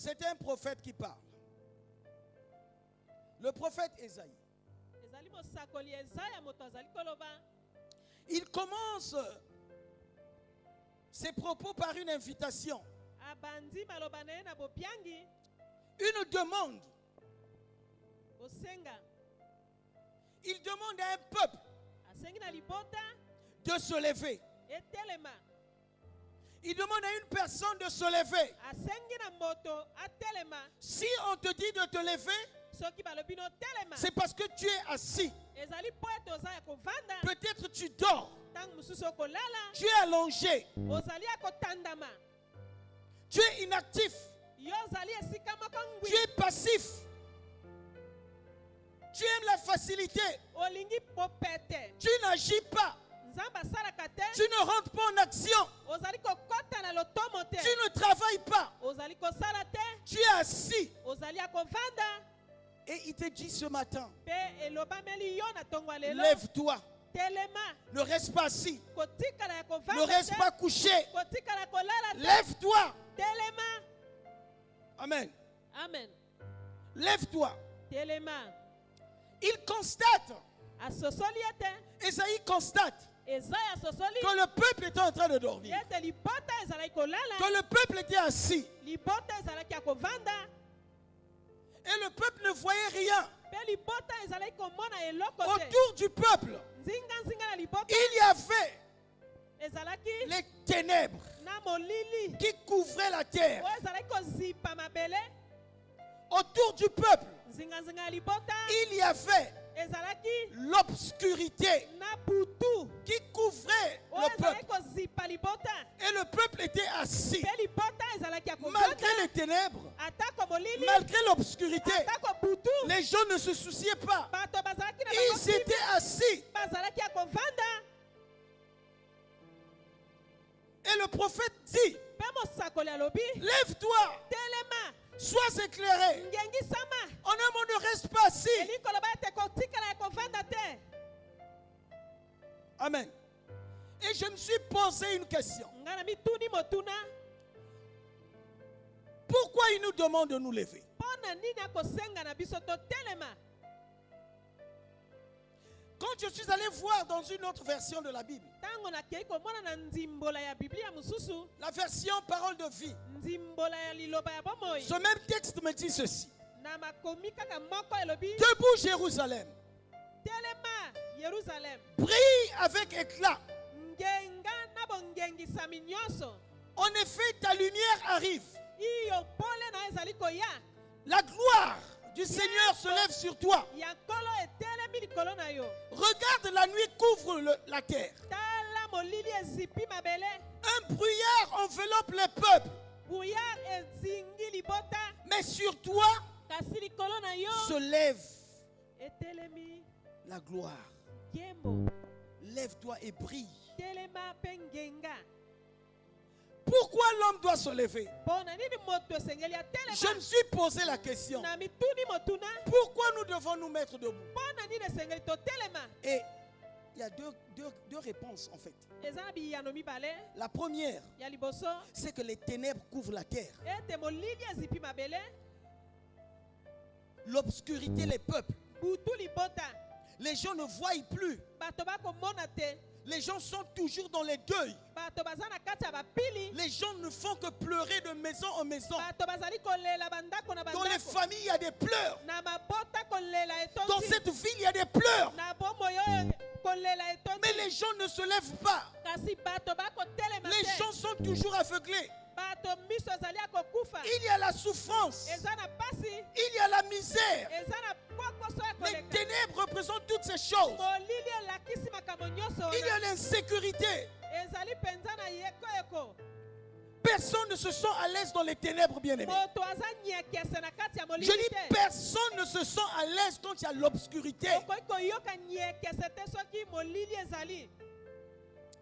C'est un prophète qui parle. Le prophète Ésaïe. Il commence ses propos par une invitation. Une demande. Il demande à un peuple de se lever. Il demande à une personne de se lever. Si on te dit de te lever, c'est parce que tu es assis. Peut-être tu dors. Tu es allongé. Tu es inactif. Tu es passif. Tu aimes la facilité. Tu n'agis pas. Tu ne rentres pas en action. Tu ne travailles pas. Tu es assis. Et il te dit ce matin, lève-toi. Ne reste pas assis. Ne reste pas couché. Lève-toi. Amen. Amen. Lève-toi. Il constate. Esaïe constate que le peuple était en train de dormir. Que le peuple était assis. Et le peuple ne voyait rien. Autour du peuple, il y avait les ténèbres qui couvraient la terre. Autour du peuple, il y avait l'obscurité qui couvrait le peuple. Et le peuple était assis. Malgré les ténèbres, malgré l'obscurité, les gens ne se souciaient pas. Ils étaient assis. Et le prophète dit, lève-toi, sois éclairé. En un mot, ne reste pas assis. Amen. Et je me suis posé une question. Pourquoi il nous demande de nous lever? Quand je suis allé voir dans une autre version de la Bible, la version parole de vie, ce même texte me dit ceci. Debout Jérusalem, brille avec éclat. En effet, ta lumière arrive. La gloire du Seigneur se lève sur toi. Regarde, la nuit couvre la terre. Un brouillard enveloppe les peuples. Mais sur toi se lève la gloire. Lève-toi et brille. Pourquoi l'homme doit se lever? Je me suis posé la question. Pourquoi nous devons nous mettre debout? Et il y a deux réponses en fait. La première, c'est que les ténèbres couvrent la terre. L'obscurité, les peuples. Les gens ne voient plus. Les gens sont toujours dans les deuils. Les gens ne font que pleurer de maison en maison. Dans les familles, il y a des pleurs. Dans cette ville, il y a des pleurs. Mais les gens ne se lèvent pas. Les gens sont toujours aveuglés. Il y a la souffrance. Il y a la misère. Les ténèbres représentent toutes ces choses. Il y a l'insécurité. Personne ne se sent à l'aise dans les ténèbres, bien-aimés. Je dis personne ne se sent à l'aise quand il y a l'obscurité.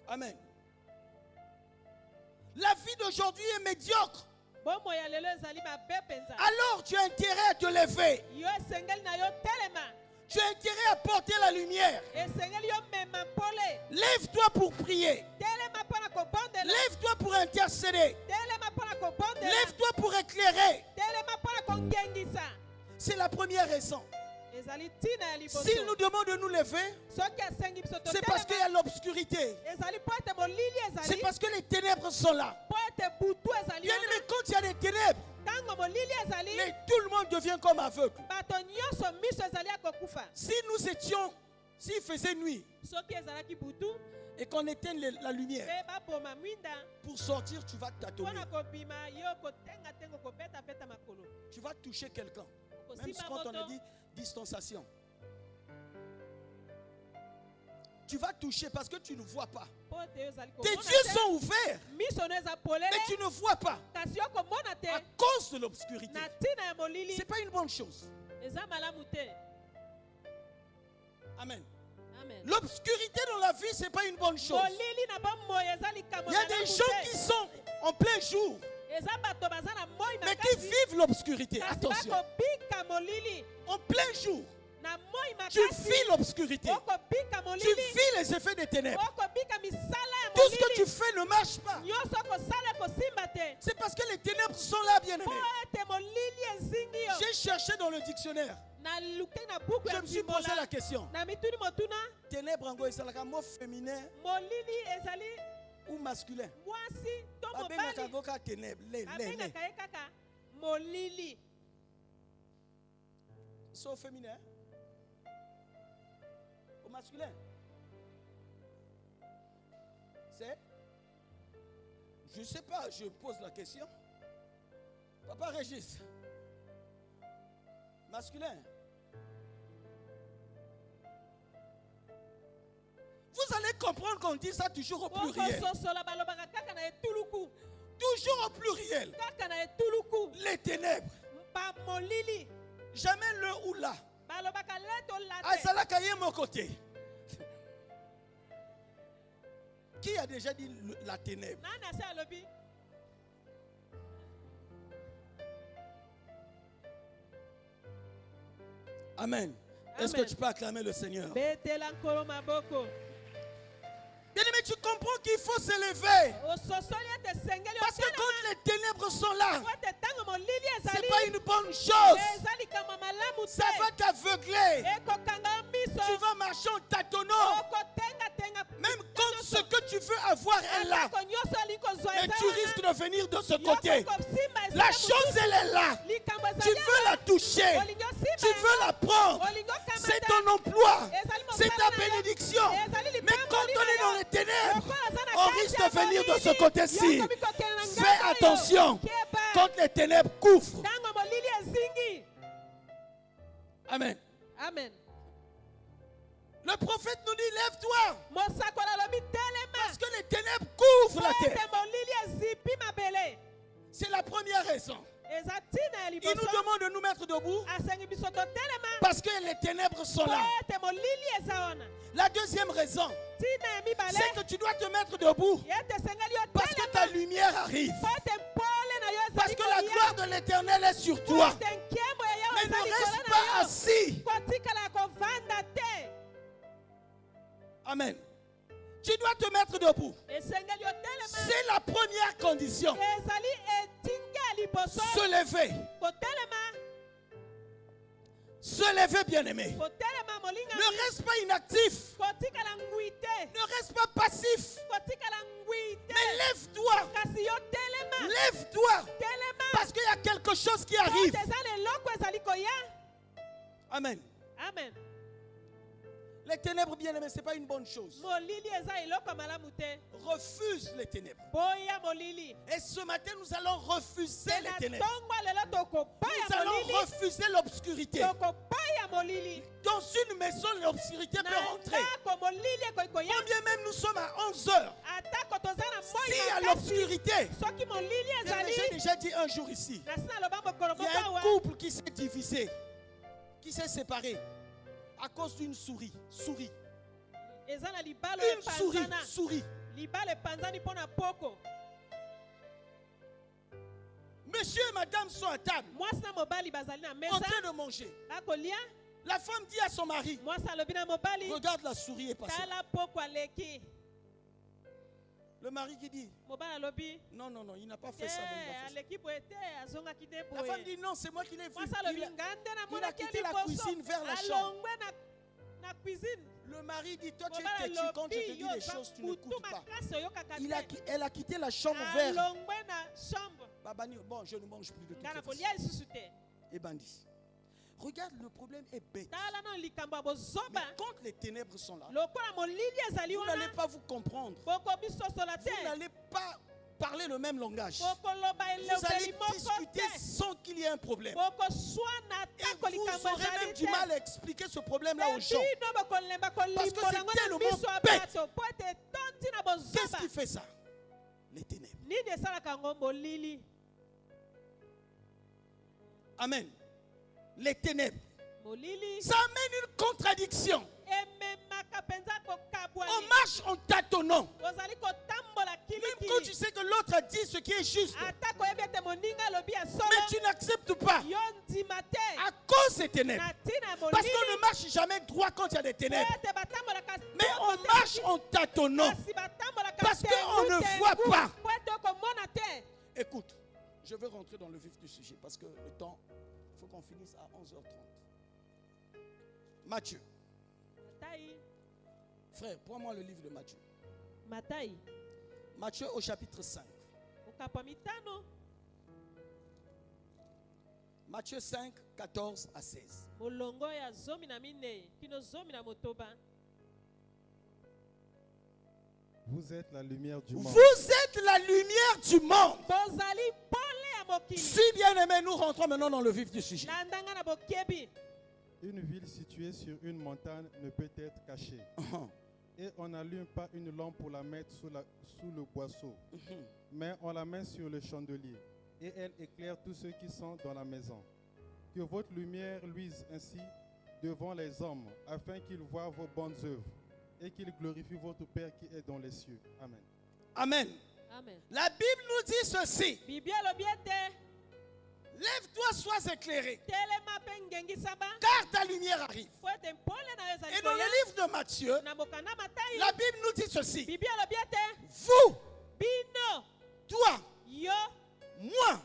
Amen. La vie d'aujourd'hui est médiocre. Alors tu as intérêt à te lever. Tu as intérêt à porter la lumière. Lève-toi pour prier. Lève-toi pour intercéder. Lève-toi pour éclairer. C'est la première raison. S'il nous demande de nous lever, c'est parce qu'il y a l'obscurité. C'est parce que les ténèbres sont là. Bien aimé, quand il y a des ténèbres, tout le monde devient comme aveugle. Si nous étions, s'il faisait nuit et qu'on éteigne la lumière, pour sortir, tu vas t'attendre. Tu vas toucher quelqu'un. Même quand on a dit distanciation. Tu vas toucher parce que tu ne vois pas. Tes yeux sont ouverts, mais tu ne vois pas à cause de l'obscurité. Ce n'est pas une bonne chose. Amen. L'obscurité dans la vie, ce n'est pas une bonne chose. Il y a des gens qui sont en plein jour, mais qui vivent l'obscurité. Attention. En plein jour, tu vis l'obscurité. Tu vis les effets des ténèbres. Tout ce que tu fais ne marche pas. C'est parce que les ténèbres sont là, bien aimés. J'ai cherché dans le dictionnaire. Je me suis posé la question. Ténèbres en c'est un mot féminin ou masculin? C'est au féminin? Au masculin? C'est? Je ne sais pas, je pose la question. Papa Régis. Masculin. Vous allez comprendre qu'on dit ça toujours au pluriel. Toujours au pluriel. Les ténèbres. Jamais le ou la. Azalakaye mon côté. Qui a déjà dit la ténèbre? Amen. Est-ce que tu peux acclamer le Seigneur? Bien aimé, tu comprends qu'il faut se lever. Parce que quand les ténèbres sont là, ce n'est pas une bonne chose. Ça va t'aveugler. Tu vas marcher en tâtonnant. Même quand ce que tu veux avoir est là, mais tu risques de venir de ce côté. La chose, elle est là. Tu veux la toucher. Tu veux la prendre. C'est ton emploi. C'est ta bénédiction. Mais quand on est dans les ténèbres, on risque de venir de ce côté-ci. Fais attention quand les ténèbres couvrent. Amen. Amen. Le prophète nous dit, lève-toi. Parce que les ténèbres couvrent la terre. C'est la première raison. Il nous demande de nous mettre debout parce que les ténèbres sont là. La deuxième raison, c'est que tu dois te mettre debout parce que ta lumière arrive. Parce que la gloire de l'Éternel est sur toi. Mais ne reste pas assis. Amen. Tu dois te mettre debout. C'est la première condition. Se lever. Se lever, bien-aimé. Ne reste pas inactif. Ne reste pas passif. Mais lève-toi. Lève-toi. Parce qu'il y a quelque chose qui arrive. Amen. Amen. Les ténèbres, bien-aimés, ce n'est pas une bonne chose. Refuse les ténèbres. Et ce matin, nous allons refuser les ténèbres. Nous allons refuser l'obscurité. Dans une maison, l'obscurité peut rentrer. Combien même nous sommes à 11 heures. S'il y a l'obscurité, j'ai déjà dit un jour ici, il y a un couple qui s'est divisé, qui s'est séparé à cause d'une souris. Une souris. Monsieur et madame sont à table, en train de manger. La femme dit à son mari, regarde, la souris est passée. Le mari qui dit, non, non, non, il n'a pas fait ça. La femme dit, non, c'est moi qui l'ai vu. Il a quitté la cuisine vers la chambre. Le mari dit, toi tu es têtu, quand je te dis les choses, tu n'écoutes pas. Elle a quitté la chambre vers... Bon, je ne mange plus de tout. Et bandit. Regarde, le problème est bête. Mais quand les ténèbres sont là, vous n'allez pas vous comprendre. Vous n'allez pas parler le même langage. Vous allez discuter sans qu'il y ait un problème. Et vous aurez même du mal à expliquer ce problème-là aux gens. Parce que c'est tellement bête. Qu'est-ce qui fait ça? Les ténèbres. Amen. Les ténèbres. Ça amène une contradiction. On marche en tâtonnant. Même quand tu sais que l'autre a dit ce qui est juste. Mais tu n'acceptes pas. À cause des ténèbres. Parce qu'on ne marche jamais droit quand il y a des ténèbres. Mais on marche en tâtonnant. Parce qu'on ne voit pas. Écoute, je veux rentrer dans le vif du sujet. Parce que le temps, il faut qu'on finisse à 11h30. Matthieu. Frère, prends-moi le livre de Matthieu. Matthieu au chapitre 5. Matthieu 5, 14 à 16. Vous êtes la lumière du monde. Vous êtes la lumière du monde. Si bien aimé, nous rentrons maintenant dans le vif du sujet. Une ville située sur une montagne ne peut être cachée. Et on n'allume pas une lampe pour la mettre sous le boisseau, mais on la met sur le chandelier, et elle éclaire tous ceux qui sont dans la maison. Que votre lumière luise ainsi devant les hommes, afin qu'ils voient vos bonnes œuvres, et qu'ils glorifient votre Père qui est dans les cieux. Amen. Amen. Amen. La Bible nous dit ceci. Lève-toi, sois éclairé, car ta lumière arrive. Et dans le livre de Matthieu, la Bible nous dit ceci. Vous, toi, moi,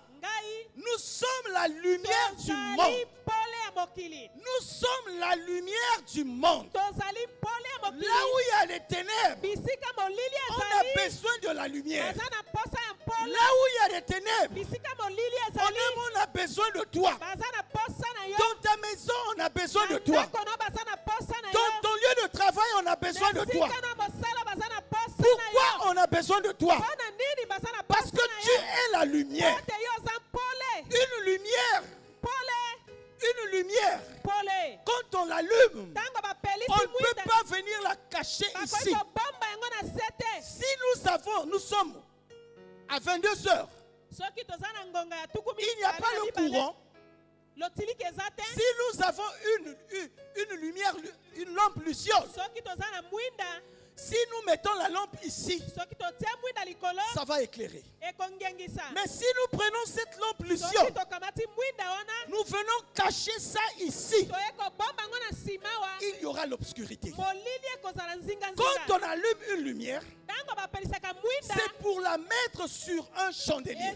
nous sommes la lumière du monde. Nous sommes la lumière du monde. Là où il y a les ténèbres, on a besoin de la lumière. Là où il y a les ténèbres, on a besoin de toi. Dans ta maison, on a besoin de toi. Dans ton lieu de travail, on a besoin de toi. Pourquoi on a besoin de toi? Parce que tu es la lumière. Une lumière. Une lumière. Quand on l'allume, on ne peut pas venir la cacher ici. Si nous sommes à 22 heures, il n'y a pas le courant. Si nous avons une lumière, une lampe lucieuse, si nous mettons la lampe ici, ça va éclairer. Mais si nous prenons cette lampe lucieuse, nous venons cacher ça ici, il y aura l'obscurité. Quand on allume une lumière, c'est pour la mettre sur un chandelier.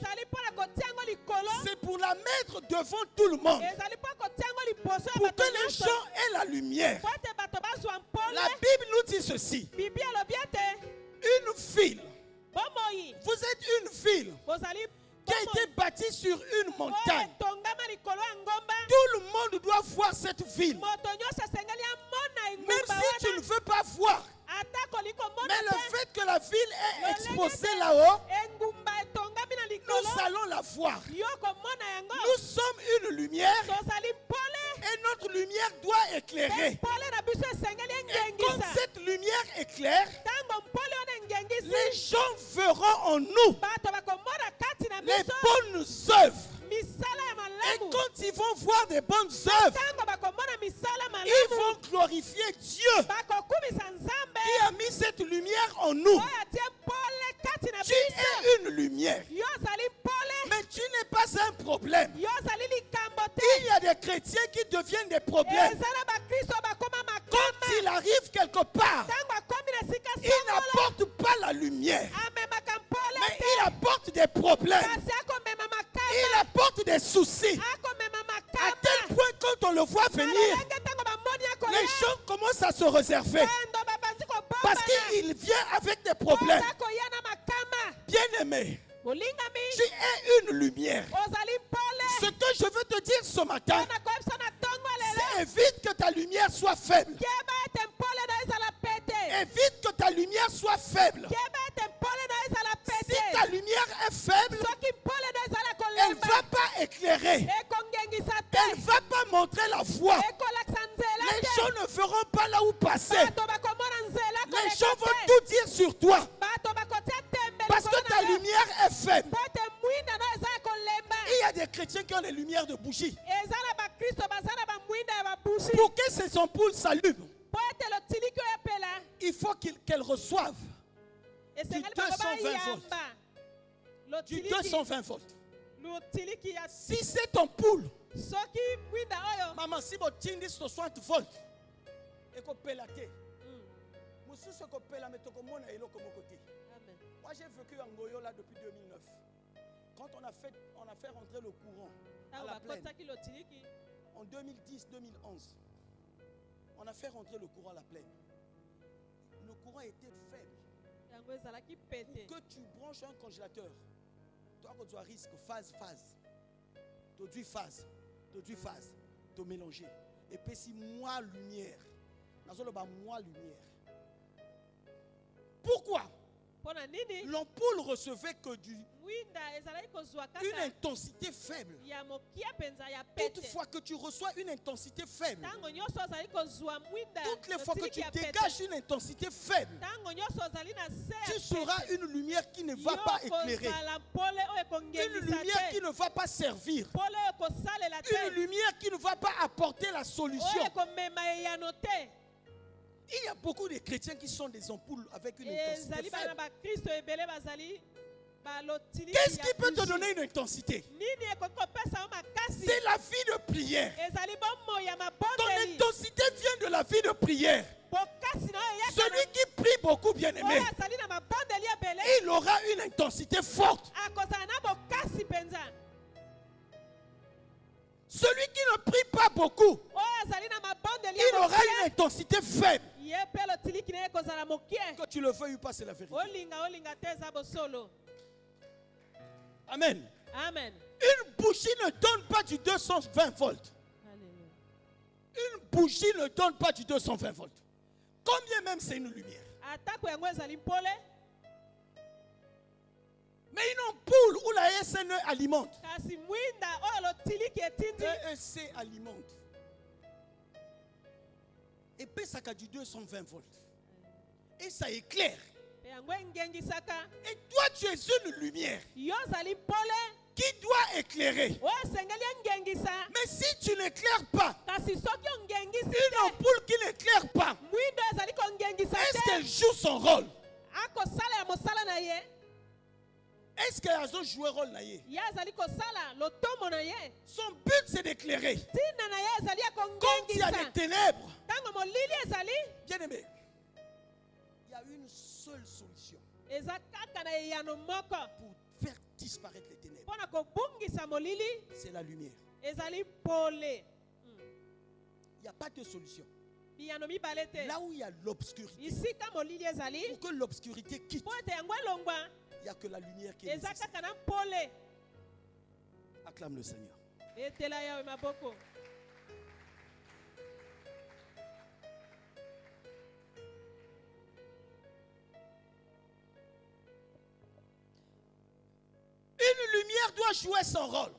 C'est pour la mettre devant tout le monde. Pour que les gens aient la lumière. La Bible nous dit ceci. Une ville. Vous êtes une ville qui a été bâtie sur une montagne. Tout le monde doit voir cette ville. Même si tu ne veux pas voir. Mais le fait que la ville est exposée là-haut, nous allons la voir. Nous sommes une lumière et notre lumière doit éclairer. Et quand cette lumière éclaire, les gens verront en nous les bonnes œuvres. Et quand ils vont voir des bonnes œuvres, ils vont glorifier Dieu qui a mis cette lumière en nous. Tu es une lumière, mais tu n'es pas un problème. Il y a des chrétiens qui deviennent des problèmes. Quand il arrive quelque part, il n'apporte pas la lumière. réservé. Parce qu'il vient avec des problèmes. Bien-aimé, tu es une lumière. Ce que je veux te dire ce matin, c'est évite que ta lumière soit faible. Évite que ta lumière soit faible. Si ta lumière est faible, elle ne va pas éclairer. Elle ne va pas montrer la voie. Les gens ne verront pas là où passer. Les gens vont tout dire sur toi. Parce que ta lumière est faible. Il y a des chrétiens qui ont les lumières de bougie. Pour que ces ampoules s'allument, il faut qu'elles reçoivent du 220 volts. Du 220 volts. Si cette ampoule, maman, si vous avez 60 volts, et qu'on peut la terre, moi j'ai vécu en Goyola depuis 2009. Quand on a fait rentrer le courant à la plaine, en 2010-2011, on a fait rentrer le courant à la plaine. Le courant était faible. Pour que tu branches un congélateur, toi que tu as risque phase, tu phase, tu mélanger. Et puis si moi lumière, pourquoi? L'ampoule recevait que une intensité faible. Toutefois que tu reçois une intensité faible, toutes les fois que tu dégages une intensité faible, tu seras une lumière qui ne va pas éclairer, une lumière qui ne va pas servir, une lumière qui ne va pas apporter la solution. Il y a beaucoup de chrétiens qui sont des ampoules avec une intensité faible. Qu'est-ce qui peut te donner une intensité? C'est la vie de prière. Ton intensité vient de la vie de prière. Celui qui prie beaucoup, bien aimé, il aura une intensité forte. Celui qui ne prie pas beaucoup, il aura une intensité faible. Que tu le veuilles ou pas, c'est la vérité. Amen. Amen. Une bougie ne donne pas du 220 volts. Une bougie ne donne pas du 220 volts. Combien même c'est une lumière. Mais une ampoule où la SNE alimente. EEC alimente. Et puis ça a du 220 volts. Et ça éclaire. Et toi tu es une lumière qui doit éclairer. Mais si tu n'éclaires pas, une ampoule qui n'éclaire pas, est-ce qu'elle joue son rôle? Est-ce qu'elle a joué un rôle? Son but c'est d'éclairer. Quand il y a des ténèbres, bien aimé, il y a une seule solution pour faire disparaître les ténèbres. C'est la lumière. Il n'y a pas de solution. Là où il y a l'obscurité, pour que l'obscurité quitte, il n'y a que la lumière qui est nécessaire. Acclame le Seigneur. Une lumière doit jouer son rôle.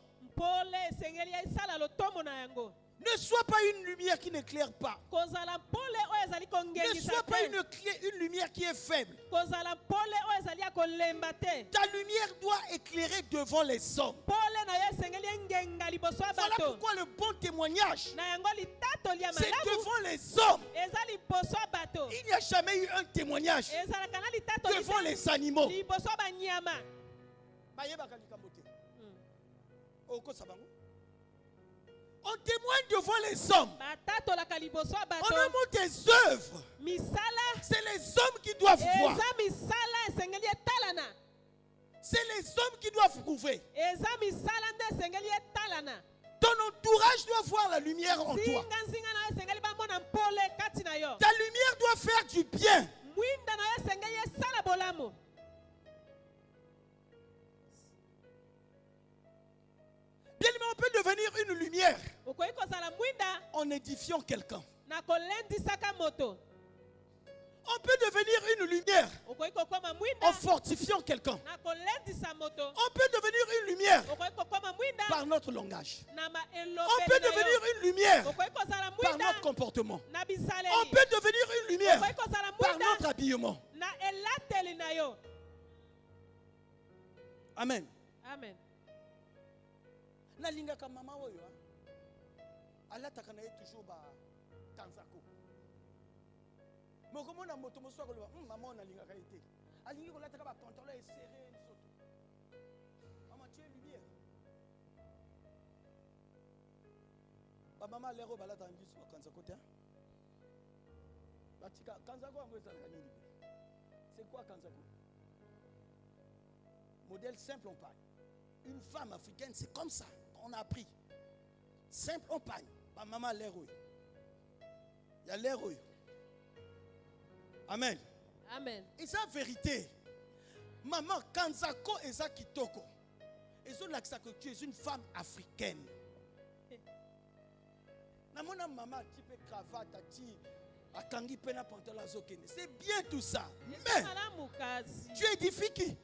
Ne sois pas une lumière qui n'éclaire pas. Ne sois pas une lumière qui est faible. Ta lumière doit éclairer devant les hommes. Voilà pourquoi le bon témoignage, c'est devant les hommes. Il n'y a jamais eu un témoignage devant les animaux. On témoigne devant les hommes. On a monté des œuvres. C'est les hommes qui doivent voir. C'est les hommes qui doivent prouver. Ton entourage doit voir la lumière en toi. Ta lumière doit faire du bien. Bien aimé, on peut devenir une lumière en édifiant quelqu'un. On peut devenir une lumière en fortifiant quelqu'un. On peut devenir une lumière par notre langage. On peut devenir une lumière par notre comportement. On peut devenir une lumière par notre habillement. Amen. Amen. Nalingaka mama oyo alataka na ye toujours ba kanzako. Mais comment on a moto moso ko maman on alingaka été. Alingi ko lataka ba pantalon et serré nsoto. Maman tu es lumière. Ba maman lero balata ngi so kanzako te. Batika kanzako ngo ezalaka nini? C'est quoi kanzako? Modèle simple on parle. Une femme africaine, c'est comme ça qu'on a appris. Simple, on pagne. Ma maman l'héroïne. Il y a l'héroïne. Amen. Amen. Et c'est la vérité. Maman, Kanzako et ça Kitoko. Et ça, que tu es une femme africaine. Maman, tu peux cravate, c'est bien tout ça. Mais tu édifies qui?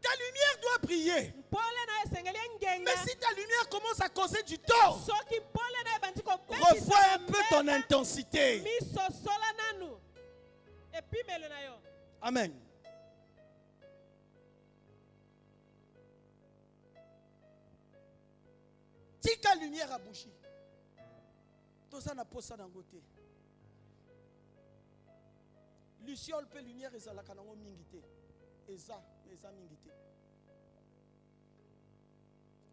Ta lumière doit briller. Mais si ta lumière commence à causer du tort, revois un peu ton intensité. Amen. Si ta lumière a bouché, tout ça n'a pas ça dans le côté. Luciole peut lumière et ça la kanango mingité. Et ça mingité.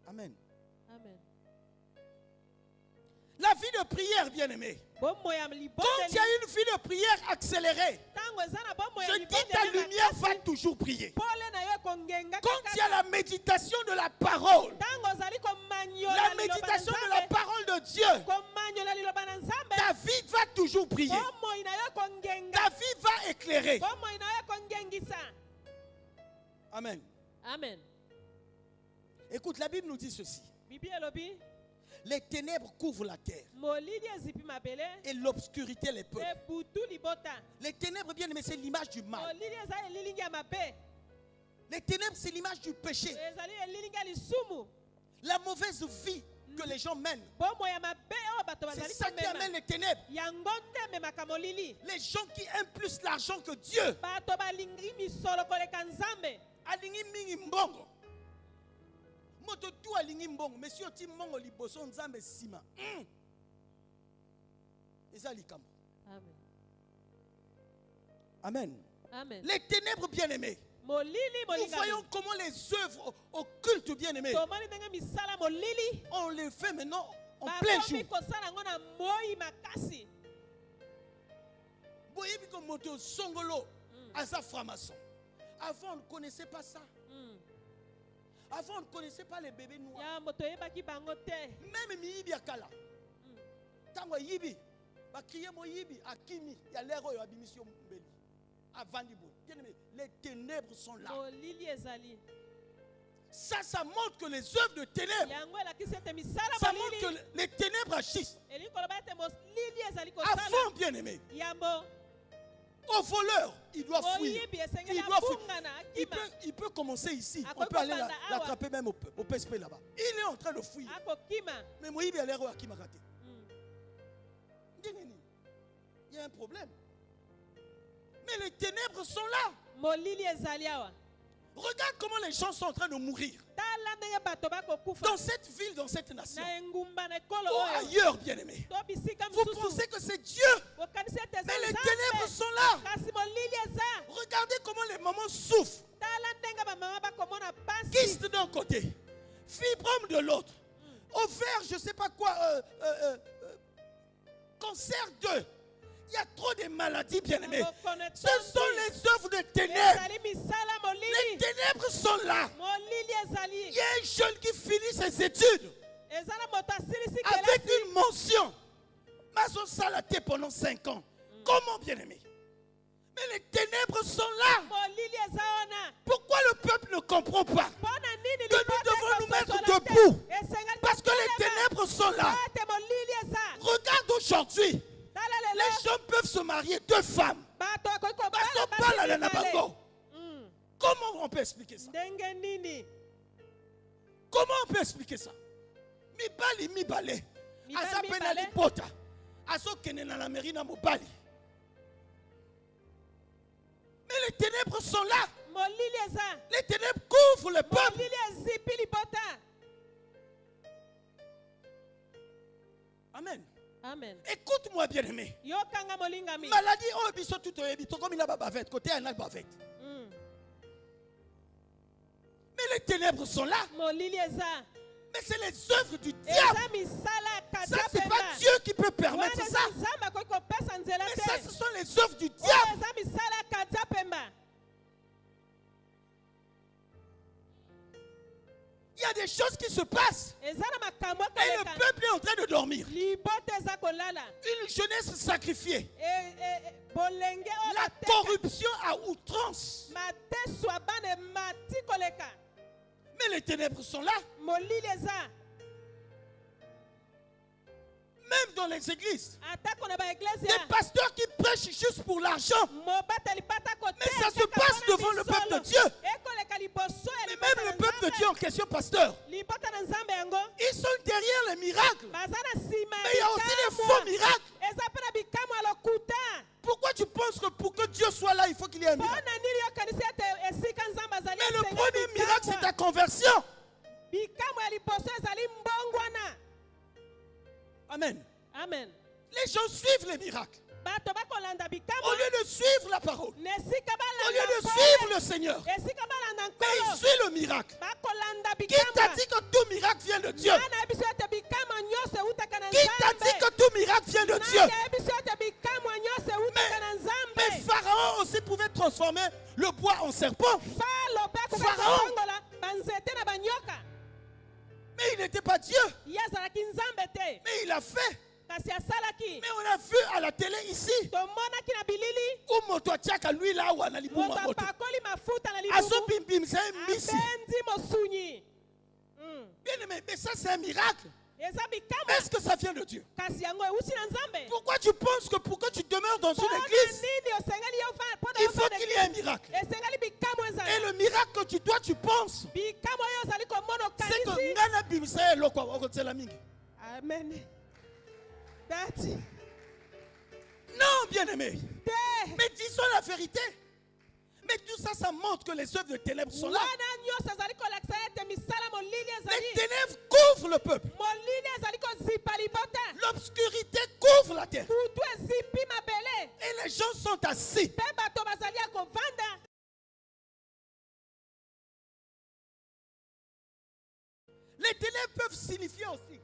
Amen. Amen. La vie de prière, bien-aimé. Quand il y a une vie de prière accélérée, je dis ta lumière va toujours briller. Quand il y a la méditation de la parole, la méditation de la parole de Dieu, ta vie va toujours briller. Ta vie va éclairer. Amen. Amen. Écoute, la Bible nous dit ceci. Les ténèbres couvrent la terre et l'obscurité les peuples. Les ténèbres, bien aimés, c'est l'image du mal. Les ténèbres, c'est l'image du péché. La mauvaise vie que les gens mènent, c'est ça qui amène les ténèbres. Les gens qui aiment plus l'argent que Dieu. Alingi mingi mbongo. Moto tu alingi mbongo, mais si oti mbongo liboso nzambe sima. Eza likambo. Amen. Amen. Amen. Les ténèbres bien-aimés. Nous voyons comment les œuvres occultes bien-aimés, on les fait maintenant en plein jour. Voyez comme moto songolo asa franc-maçon. Avant on ne connaissait pas ça. Avant on ne connaissait pas les bébés noirs. Même Miyibi Akala. Tango Yibi, ba crier mo Yibi Akimi, ya lero yo abimission mbeli. Les ténèbres sont là. Ça montre que les œuvres de ténèbres, ça montre que les ténèbres agissent. Avant, bien aimé, au voleur, il doit fuir. Il peut commencer ici. On peut aller l'attraper même au PSP là-bas. Il est en train de fuir. Mais moi, il y a l'air qui m'a raté. Il y a un problème. Mais les ténèbres sont là. Regarde comment les gens sont en train de mourir. Dans cette ville, dans cette nation. Ou ailleurs, bien aimé. Vous pensez que c'est Dieu. Mais les ténèbres sont là. Regardez comment les mamans souffrent. Kyste d'un côté. Fibrome de l'autre. Ovaire, je ne sais pas quoi. Cancer 2. Il y a trop de maladies, bien-aimés. Ce sont les œuvres de ténèbres. Les ténèbres sont là. Il y a un jeune qui finit ses études avec une ça la tête pendant 5 ans. Comment, bien-aimé? Mais les ténèbres sont là. Pourquoi le peuple ne comprend pas que nous devons nous mettre debout? Parce que les ténèbres sont là. Regarde aujourd'hui. Les gens peuvent se marier 2 femmes. Comment on peut expliquer ça? Comment on peut expliquer ça? Mi bale. Asa penali pota. Aso kene na la mairie na mobali. Mais les ténèbres sont là. Les ténèbres couvrent le peuple. Amen. Amen. Écoute-moi, bien-aimé. Maladie, oh, biso tout comme il a bavette, côté un bavette. Mais les ténèbres sont là. Mais c'est les œuvres du diable. Ça, c'est pas Dieu qui peut permettre ça. Mais ça, ce sont les œuvres du diable. Il y a des choses qui se passent. Et le peuple est en train de dormir. Une jeunesse sacrifiée. La corruption à outrance. Mais les ténèbres sont là. Même dans les églises. Des pasteurs qui prêchent juste pour l'argent. Mais ça se passe devant le peuple de Dieu. Mais même le peuple de Dieu en question, pasteur, ils sont derrière les miracles. Mais il y a aussi des faux miracles. Pourquoi tu penses que pour que Dieu soit là, il faut qu'il y ait un miracle? Mais le premier miracle, c'est ta conversion. Amen. Amen. Les gens suivent les miracles. Au lieu de suivre la parole. Au lieu de suivre le Seigneur. Mais il suit le miracle. Qui t'a dit que tout miracle vient de Dieu? Qui t'a dit que tout miracle vient de Dieu? Mais Pharaon aussi pouvait transformer le bois en serpent. Pharaon. Mais il n'était pas Dieu. Mais il a fait. Mais on a vu à la télé ici où moto tiaka lui là où on a libumba moto. Aso bim bim c'est misi. Bien aimé, mais ça c'est un miracle. Est-ce que ça vient de Dieu? Pourquoi tu penses que pour que tu demeures dans une église, il faut qu'il y ait un miracle? Et le miracle que tu penses, c'est que Nana Bimsa est là quoi, au côté de la mingi. Amen. Non, bien-aimé. Mais disons la vérité. Mais tout ça, ça montre que les œuvres de ténèbres sont là. Les ténèbres couvrent le peuple. L'obscurité couvre la terre. Et les gens sont assis. Les ténèbres peuvent signifier aussi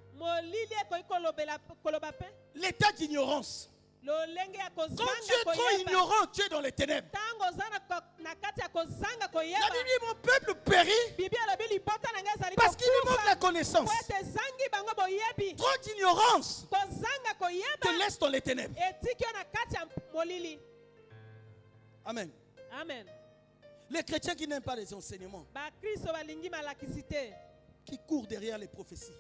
l'état d'ignorance. Quand tu es trop ignorant, tu es dans les ténèbres. La Bible dit mon peuple périt parce qu'il lui manque la connaissance. Trop d'ignorance te laisse dans les ténèbres. Amen. Amen. Les chrétiens qui n'aiment pas les enseignements, qui courent derrière les prophéties.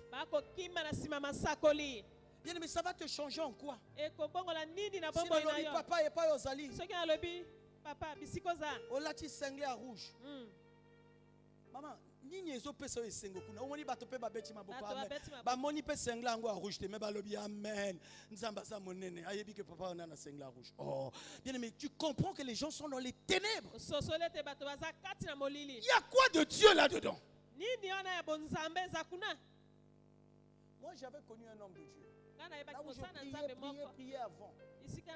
Bien, mais ça va te changer en quoi? Si le papa n'est pas aux alliés, on l'a dit cinglé à rouge. Maman, nini ezo pesa o esengo kuna omoni bato pe babeti maboko amen ba moni pe sengla ngo a rouge te me ba lobi amen nzamba za monene ayebi que papa on a na sengla rouge. Oh bien mais tu comprends que les gens sont dans les ténèbres. Il y a quoi de Dieu là-dedans? Moi j'avais connu un homme de Dieu. Là où je priais avant. C'était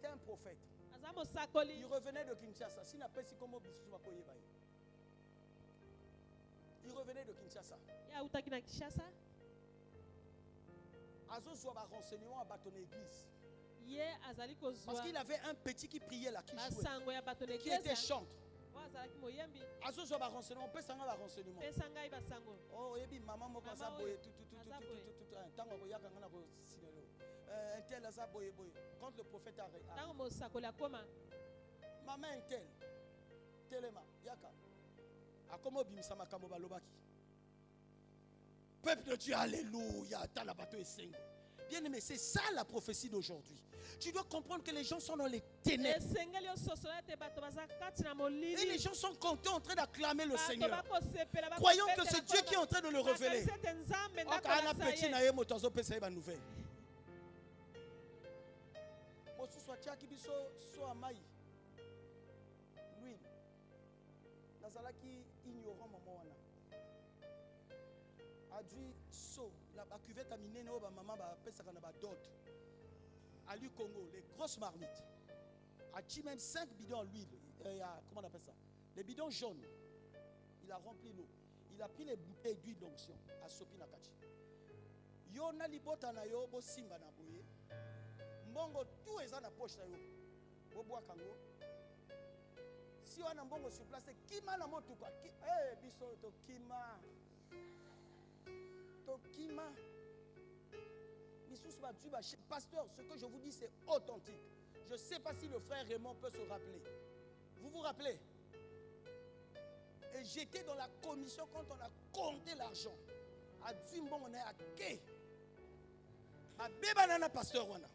un prophète. Il revenait de Kinshasa. Il revenait de Kinshasa. Azo soit renseignement à ton église. Parce qu'il avait un petit qui priait là, qui jouait, qui était chantre. Azo soit renseignement, on peut s'en avoir renseignement. Oh, et puis maman m'a dit tout. un tel aza boye boye. Quand le prophète a maman un tel. Telema, yaka. Akomo bimisa makambo balobaki. Peuple de Dieu, alléluia. Dans la bateau et sing. Bien aimé, c'est ça la prophétie d'aujourd'hui. Tu dois comprendre que les gens sont dans les ténèbres. Et les gens sont contents en train d'acclamer le Seigneur. Croyons que c'est Dieu qui est en train de le révéler. Lui, Nazalaki ignorant maman wana. A dit so la cuvette a miné no ba maman ba pesaka na ba dot. À lui Congo, les grosses marmites. A dit même 5 bidons d'huile. Comment on appelle ça? Les bidons jaunes. Il a rempli l'eau. Il a pris les bouteilles d'huile d'onction à Sopi Nakachi. Yo na libota na yo bo simba na boye. Mbongo tout est dans la poche na yo. Bo bois kango. Si on a un bon sur place, Kima na moto quoi. Eh, biso to Kima. To Kima. Pasteur, ce que je vous dis c'est authentique. Je ne sais pas si le frère Raymond peut se rappeler. Vous vous rappelez? Et j'étais dans la commission quand on a compté l'argent. A Dzimbo on est à Ké. A Bébanana pasteur wana.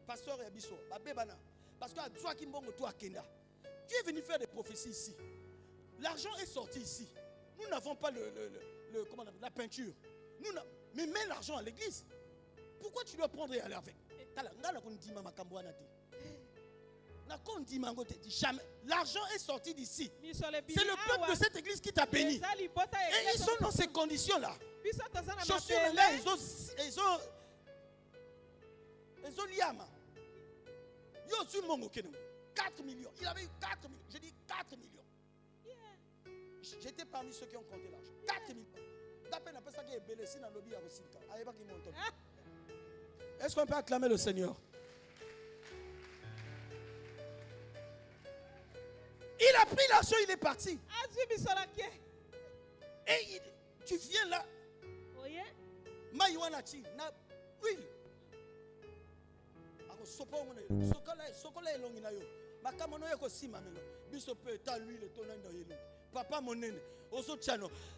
Pasteur Yabiso. A Bébana. Parce que à Dzouakimbongo to Akenda. Dieu est venu faire des prophéties ici. L'argent est sorti ici. Nous n'avons pas comment on appelle, la peinture. Mais mets l'argent à l'église. Pourquoi tu dois prendre et aller avec? Jamais. L'argent est sorti d'ici. C'est le peuple de cette église qui t'a béni. Et ils sont dans ces conditions-là. Chaussures là, ils ont liama. 4 millions. Il avait eu 4 millions. Je dis 4 millions. J'étais parmi ceux qui ont compté l'argent. 4 millions. Est-ce qu'on peut acclamer le Seigneur? Il a pris l'argent, il est parti. Et tu viens là. Maïwanati, na huile. Papa monene,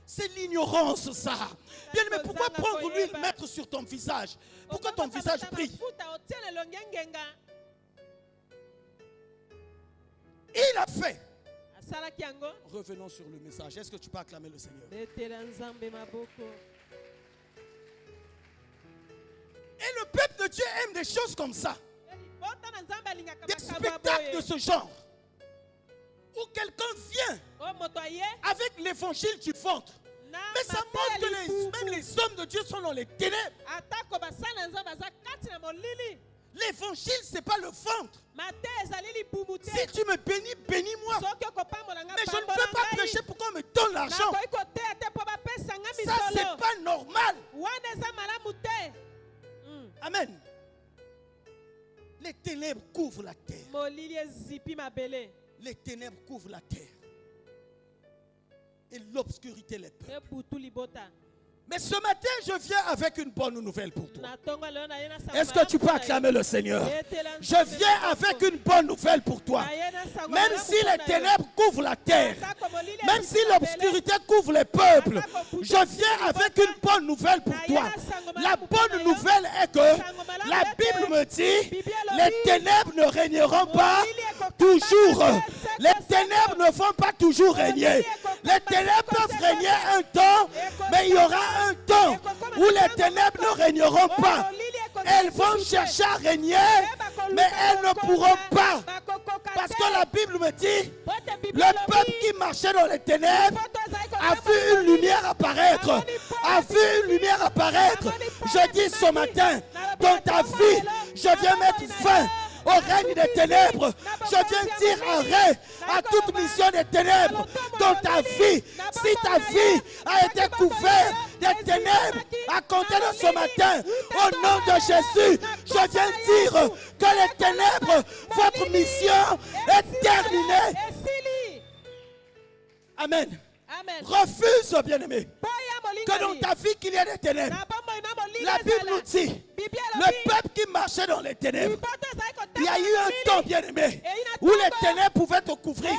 c'est l'ignorance ça. Bien, mais pourquoi prendre l'huile, mettre sur ton visage? Pourquoi ton visage brille? Il a fait. Revenons sur le message. Est-ce que tu peux acclamer le Seigneur? Et le peuple de Dieu aime des choses comme ça. Des spectacles de ce genre. Où quelqu'un vient avec l'évangile du ventre. Mais ça montre que même les hommes de Dieu sont dans les ténèbres. L'évangile, ce n'est pas le ventre. Si tu me bénis, bénis-moi. Mais je ne peux pas prêcher pour qu'on me donne l'argent. Ça, ce n'est pas normal. Amen. Les ténèbres couvrent la terre. Les ténèbres couvrent la terre. Et l'obscurité les peuples. Mais ce matin, je viens avec une bonne nouvelle pour toi. Est-ce que tu peux acclamer le Seigneur? Je viens avec une bonne nouvelle pour toi. Même si les ténèbres couvrent la terre, même si l'obscurité couvre les peuples, je viens avec une bonne nouvelle pour toi. La bonne nouvelle est que la Bible me dit, les ténèbres ne régneront pas toujours. Les ténèbres ne vont pas toujours régner. Les ténèbres peuvent régner un temps, mais il y aura un temps où les ténèbres ne régneront pas. Elles vont chercher à régner, mais elles ne pourront pas. Parce que la Bible me dit, le peuple qui marchait dans les ténèbres a vu une lumière apparaître. A vu une lumière apparaître. Je dis ce matin, dans ta vie, je viens mettre fin au règne des ténèbres. Je viens dire arrêt à toute mission des ténèbres dans ta vie. Si ta vie a été couverte des ténèbres à compter de ce matin, au nom de Jésus, je viens dire que les ténèbres, votre mission est terminée. Amen. Refuse, bien-aimé, que dans ta vie qu'il y ait des ténèbres. La Bible nous dit, le peuple qui marchait dans les ténèbres, il y a eu un temps, bien aimé, où les ténèbres pouvaient te couvrir.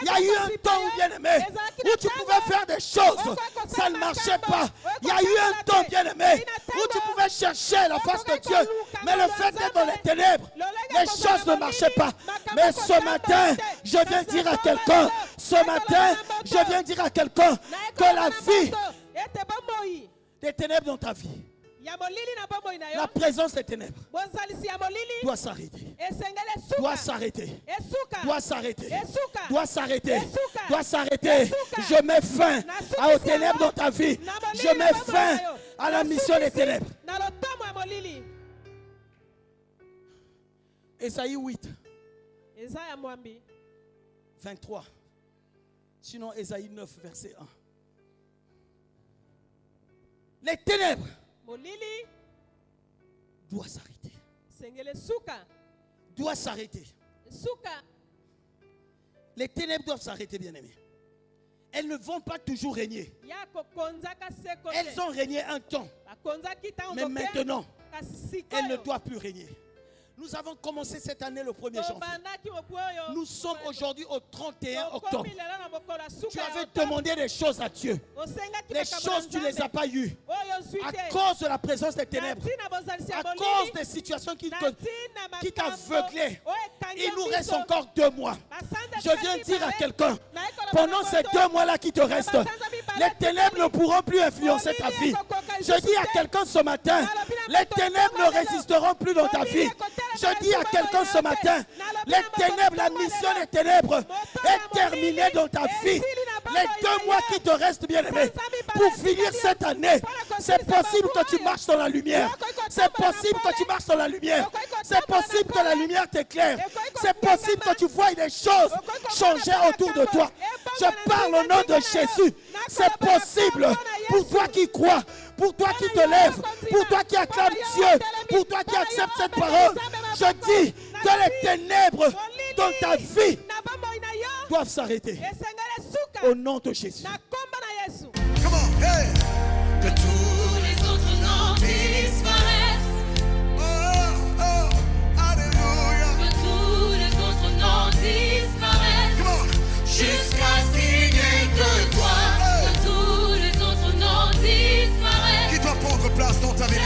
Il y a eu un temps, bien aimé, où tu pouvais faire des choses, ça ne marchait pas. Il y a eu un temps, bien aimé, où tu pouvais chercher la face de Dieu, mais le fait d'être dans les ténèbres, les choses ne marchaient pas. Mais ce matin, je viens dire à quelqu'un, ce matin, je viens dire à quelqu'un que la vie des ténèbres dans ta vie, la présence des ténèbres doit s'arrêter. Doit s'arrêter. Doit s'arrêter. Doit s'arrêter. Doit s'arrêter. Je mets fin aux ténèbres dans ta vie. Je mets fin à la mission des ténèbres. Ésaïe 8, 23. Sinon, Ésaïe 9, verset 1. Les ténèbres doivent s'arrêter. Doit s'arrêter. Les ténèbres doivent s'arrêter, bien-aimés. Elles ne vont pas toujours régner. Elles ont régné un temps. Mais maintenant, elles ne doivent plus régner. Nous avons commencé cette année le 1er janvier. Nous sommes aujourd'hui au 31 octobre. Tu avais demandé des choses à Dieu. Les choses, tu ne les as pas eues. À cause de la présence des ténèbres. À cause des situations qui t'aveuglaient. Il nous reste encore 2 mois. Je viens dire à quelqu'un, pendant ces 2 mois-là qui te restent, les ténèbres ne pourront plus influencer ta vie. Je dis à quelqu'un ce matin, les ténèbres ne résisteront plus dans ta vie. Je dis à quelqu'un ce matin, les ténèbres, la mission des ténèbres est terminée dans ta vie. Les 2 mois qui te restent, bien aimé, pour finir cette année, c'est possible que tu marches dans la lumière. C'est possible que tu marches dans la lumière. C'est possible que la lumière t'éclaire. C'est possible que tu vois des choses changer autour de toi. Je parle au nom de Jésus. C'est possible pour toi qui crois, pour toi qui te lèves, pour toi qui acclames Dieu, pour toi qui acceptes cette parole. Je dis que les ténèbres dans ta vie doivent s'arrêter. Au nom de Jésus. Come on, hey. Que tous les autres noms disparaissent. Oh, oh, alléluia. Que tous les autres noms disparaissent. Come on. Jusqu'à ce qu'il n'y ait que toi. Que tous les autres noms disparaissent. Qui doit prendre place dans ta vie?